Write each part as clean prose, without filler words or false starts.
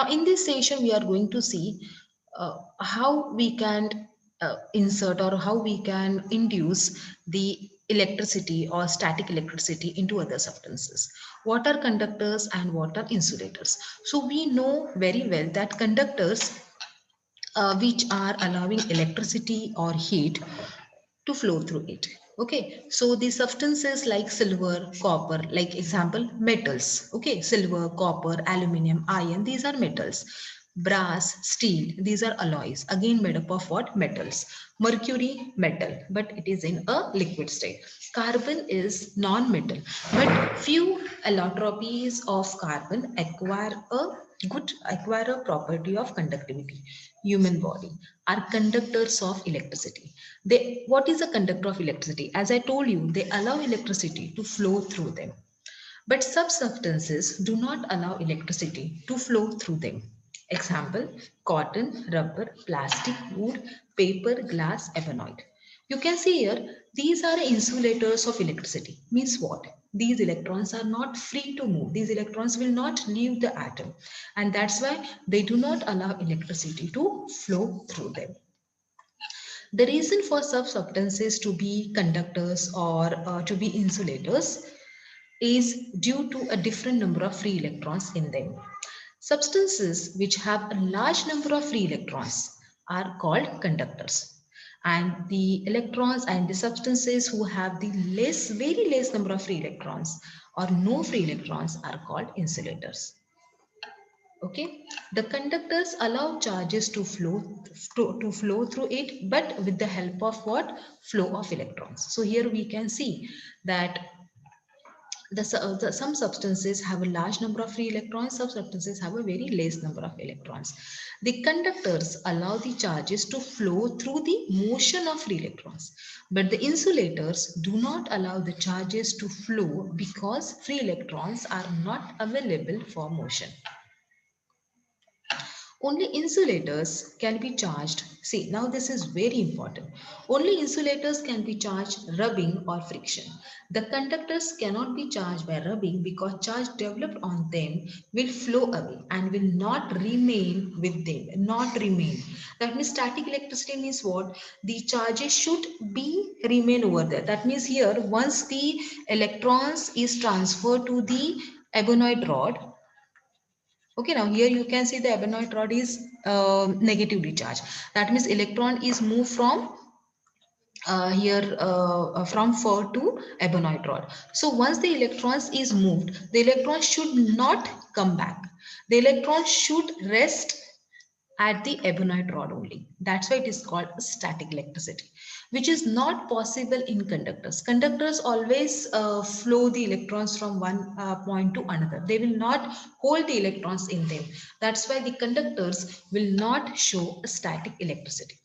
Now in this session we are going to see how we can insert or how we can induce the electricity or static electricity into other substances. What are conductors and what are insulators? So we know very well that conductors which are allowing electricity or heat to flow through it. Okay, so the substances like silver, copper, like example metals. Okay, silver, copper, aluminium, iron, these are metals. Brass, steel, these are alloys, again made up of what? Metals. Mercury, metal, but it is in a liquid state. Carbon is non-metal, but few allotropies of carbon acquire a property of conductivity. Human body are conductors of electricity. They, what is a conductor of electricity? As I told you, they allow electricity to flow through them. But some substances do not allow electricity to flow through them. Example, cotton, rubber, plastic, wood, paper, glass, ebonite. You can see here, these are insulators of electricity. Means what? These electrons are not free to move. These electrons will not leave the atom. And that's why they do not allow electricity to flow through them. The reason for such substances to be conductors or to be insulators is due to a different number of free electrons in them. Substances which have a large number of free electrons are called conductors. And the electrons and the substances who have the very less number of free electrons or no free electrons are called insulators. Okay, the conductors allow charges to flow through it, but with the help of what? Flow of electrons. So here we can see that some substances have a large number of free electrons, some substances have a very less number of electrons. The conductors allow the charges to flow through the motion of free electrons, but the insulators do not allow the charges to flow because free electrons are not available for motion. Only insulators can be charged. See, now this is very important. Only insulators can be charged rubbing or friction. The conductors cannot be charged by rubbing because charge developed on them will flow away and will not remain with them. Not remain. That means static electricity means what? The charges should be remain over there. That means here once the electrons is transferred to the ebonite rod. Okay, now here you can see the ebonite rod is negatively charged. That means electron is moved from from fur to ebonite rod. So once the electrons is moved, the electron should not come back. The electron should rest at the ebonite rod only. That's why it is called static electricity, which is not possible in conductors. Conductors always flow the electrons from one point to another. They will not hold the electrons in them. That's why the conductors will not show a static electricity.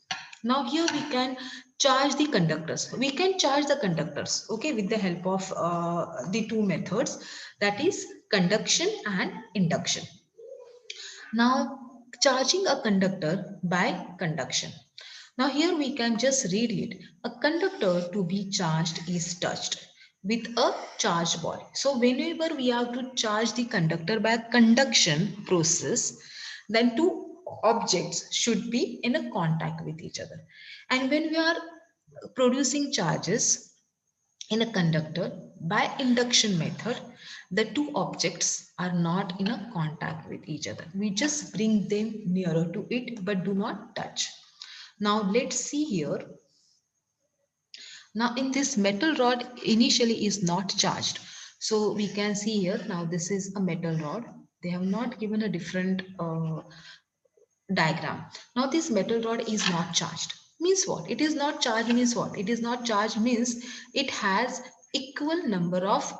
Now here we can charge the conductors. We can charge the conductors, okay, with the help of the two methods, that is conduction and induction. Now, charging a conductor by conduction. Now, here we can just read it. A conductor to be charged is touched with a charged body. So, whenever we have to charge the conductor by conduction process, then two objects should be in a contact with each other. And when we are producing charges in a conductor by induction method, the two objects are not in a contact with each other. We just bring them nearer to it but do not touch. Now let's see here. Now in this metal rod initially is not charged. So we can see here, now this is a metal rod. They have not given a different diagram. Now this metal rod is not charged. Means what? It is not charged means what? It is not charged means it has equal number of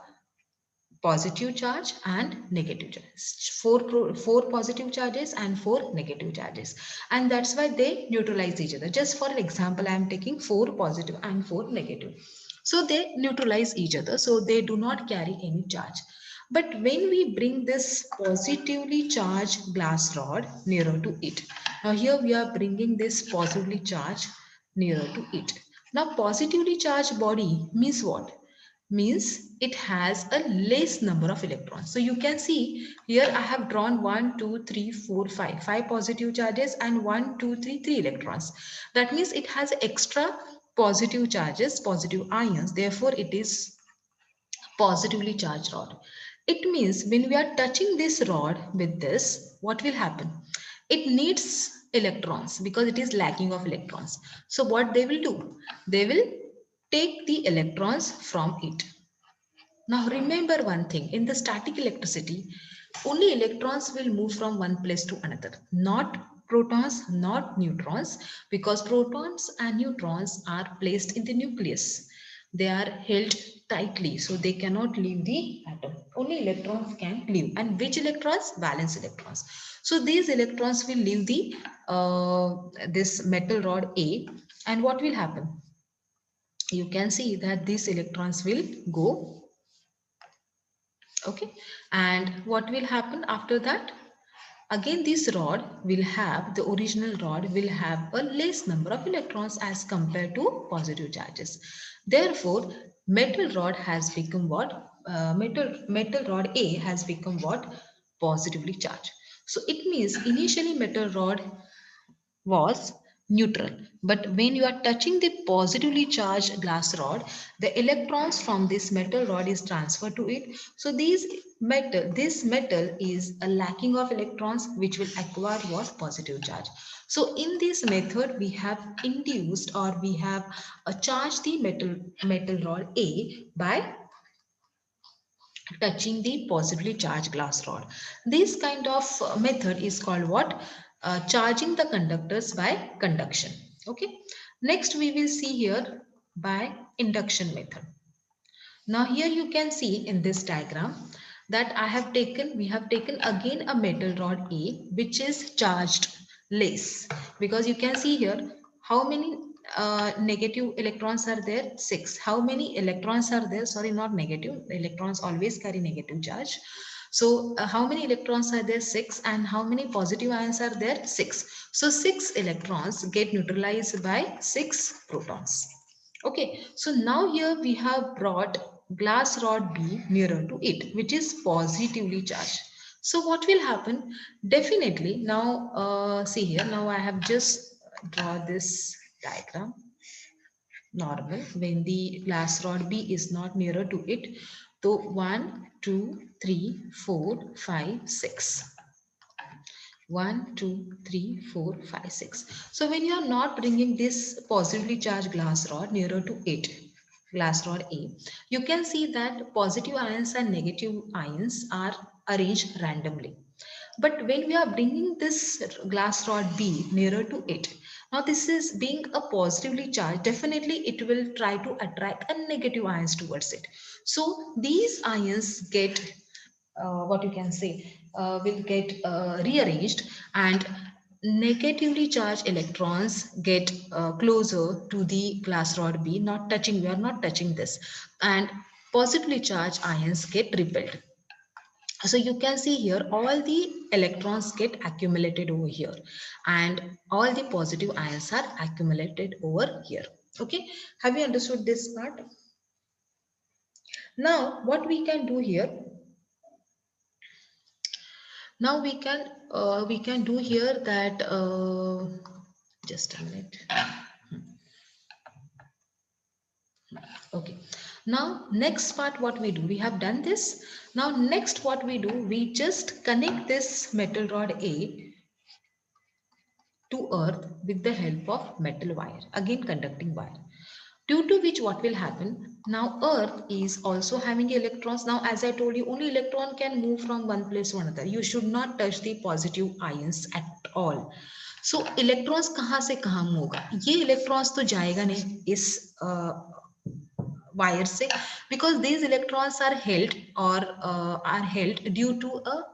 positive charge and negative charge. Four positive charges and four negative charges. And that's why they neutralize each other. Just for an example, I am taking four positive and four negative. So they neutralize each other. So they do not carry any charge. But when we bring this positively charged glass rod nearer to it. Now here we are bringing this positively charged nearer to it. Now positively charged body means what? means it has a less number of electrons. So you can see here I have drawn 1, 2, 3, 4, 5. 5 positive charges and 1, 2, 3, 3 electrons. That means it has extra positive charges, positive ions. Therefore, it is positively charged rod. It means when we are touching this rod with this, what will happen? It needs electrons because it is lacking of electrons. So what they will do? They will take the electrons from it. Now remember one thing, in the static electricity, only electrons will move from one place to another, not protons, not neutrons, because protons and neutrons are placed in the nucleus. They are held tightly, so they cannot leave the atom. Only electrons can leave. And which electrons? Valence electrons. So these electrons will leave the this metal rod A, and what will happen? You can see that these electrons will go. Okay, and what will happen after that? Again, this rod will have, the original rod will have a less number of electrons as compared to positive charges. Therefore, metal rod has become what? Metal rod A has become what? Positively charged. So it means initially metal rod was neutral, but when you are touching the positively charged glass rod, the electrons from this metal rod is transferred to it. So this metal is a lacking of electrons, which will acquire what? Positive charge. So in this method we have induced, or we have charged the metal rod A by touching the positively charged glass rod. This kind of method is called what? Charging the conductors by conduction. Okay. Next we will see here by induction method. Now here you can see in this diagram that we have taken again a metal rod A, which is charged less, because you can see here how many negative electrons are there? 6. How many electrons are there? Sorry, not negative. Electrons always carry negative charge. So how many electrons are there? 6. And how many positive ions are there? 6. So 6 electrons get neutralized by 6 protons. Okay, so now here we have brought glass rod B nearer to it, which is positively charged. So what will happen? Definitely, now see here, now I have just draw this diagram normal when the glass rod B is not nearer to it. So 1, 2, 3, 4, 5, 6. 1, 2, 3, 4, 5, 6. So when you are not bringing this positively charged glass rod nearer to it, glass rod A, you can see that positive ions and negative ions are arranged randomly. But when we are bringing this glass rod B nearer to it, now this is being a positively charged, definitely it will try to attract a negative ions towards it. So these ions get what you can say will get rearranged, and negatively charged electrons get closer to the glass rod B, not touching, we are not touching this, and positively charged ions get repelled. So you can see here all the electrons get accumulated over here, and all the positive ions are accumulated over here. Okay, have you understood this part? Now what we can do here, now we can do here that just a minute. Okay, now next part what we do, we have done this. Now next what we do, we just connect this metal rod A to earth with the help of metal wire, again conducting wire, due to which what will happen, now earth is also having electrons. Now as I told you, only electron can move from one place to another, you should not touch the positive ions at all. So electrons कहाँ से कहाँ move होगा, ये electrons तो जाएगा नहीं इस wire से, because these electrons are held, or are held due to a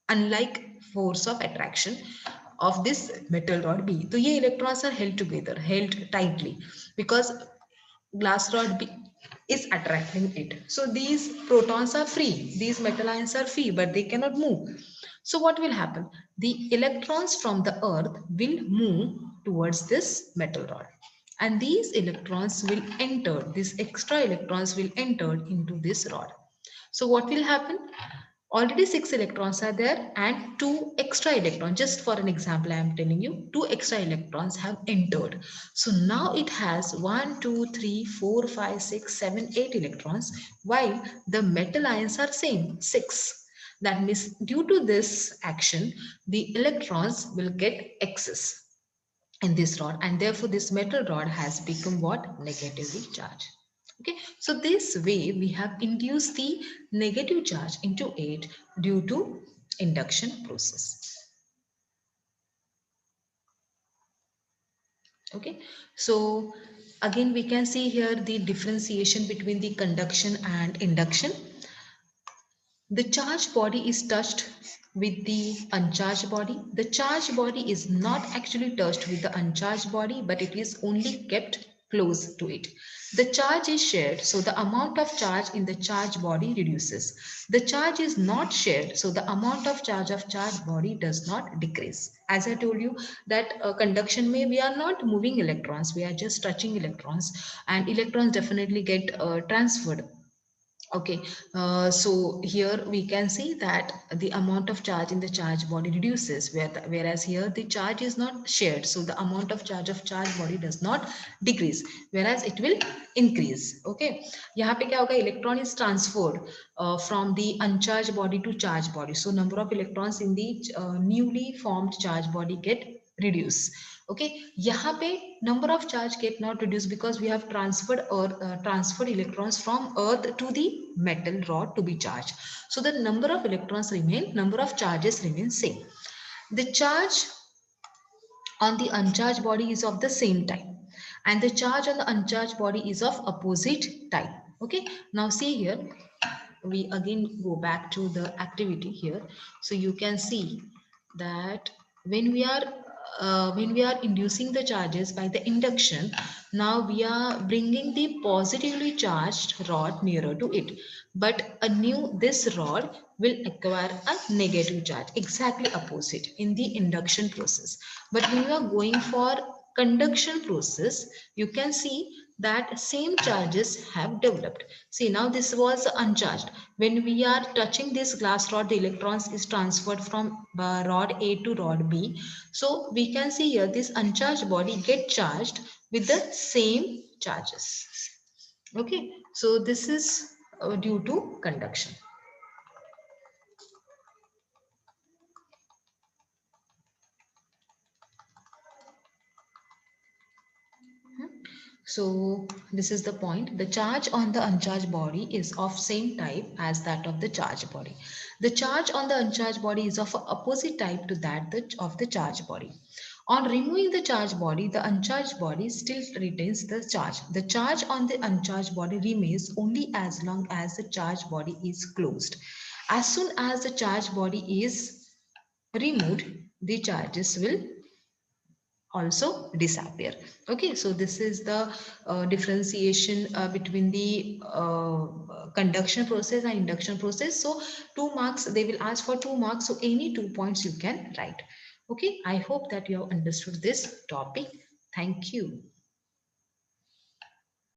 unlike force of attraction of this metal rod B. So ye electrons are held together, held tightly, because glass rod B is attracting it. So these protons are free, these metal ions are free, but they cannot move. So what will happen? The electrons from the earth will move towards this metal rod. and these electrons will enter, these extra electrons will enter into this rod. So what will happen? Already 6 electrons are there and 2 extra electrons. Just for an example, I am telling you 2 extra electrons have entered. So now it has 1, 2, 3, 4, 5, 6, 7, 8 electrons, while the metal ions are same 6. That means due to this action, the electrons will get excess in this rod, and therefore this metal rod has become what? Negatively charged. Okay, so this way we have induced the negative charge into it due to induction process. Okay, so again we can see here the differentiation between the conduction and induction. The charged body is touched with the uncharged body. The charged body is not actually touched with the uncharged body, but it is only kept close to it. The charge is shared, so the amount of charge in the charged body reduces. The charge is not shared, so the amount of charged body does not decrease. As I told you that conduction may we are not moving electrons, we are just touching electrons, and electrons definitely get transferred. Okay, so here we can see that the amount of charge in the charge body reduces, whereas here the charge is not shared, so the amount of charge body does not decrease, whereas it will increase. Okay, यहाँ पे क्या होगा? Electron is transferred from the uncharged body to charged body, so number of electrons in the newly formed charged body get reduced. Okay, यहाँ पे number of charge get not reduced because we have transferred electrons from earth to the metal rod to be charged. So the number of electrons remain, number of charges remain same. The charge on the uncharged body is of the same type, and the charge on the uncharged body is of opposite type. Okay, now see here, we again go back to the activity here. So you can see that when we are inducing the charges by the induction, now we are bringing the positively charged rod nearer to it, but a new this rod will acquire a negative charge, exactly opposite in the induction process. But when you are going for conduction process, you can see that same charges have developed. See, now this was uncharged. When we are touching this glass rod, the electrons is transferred from rod A to rod B. So we can see here this uncharged body get charged with the same charges. Okay, so this is due to conduction. So this is the point. The charge on the uncharged body is of same type as that of the charged body. The charge on the uncharged body is of opposite type to that of the charged body. On removing the charged body, the uncharged body still retains the charge. The charge on the uncharged body remains only as long as the charged body is closed. As soon as the charged body is removed, the charges will also disappear. Okay, so this is the differentiation between the conduction process and induction process. So 2 marks, they will ask for 2 marks, so any 2 points you can write. Okay, I hope that you have understood this topic. Thank you.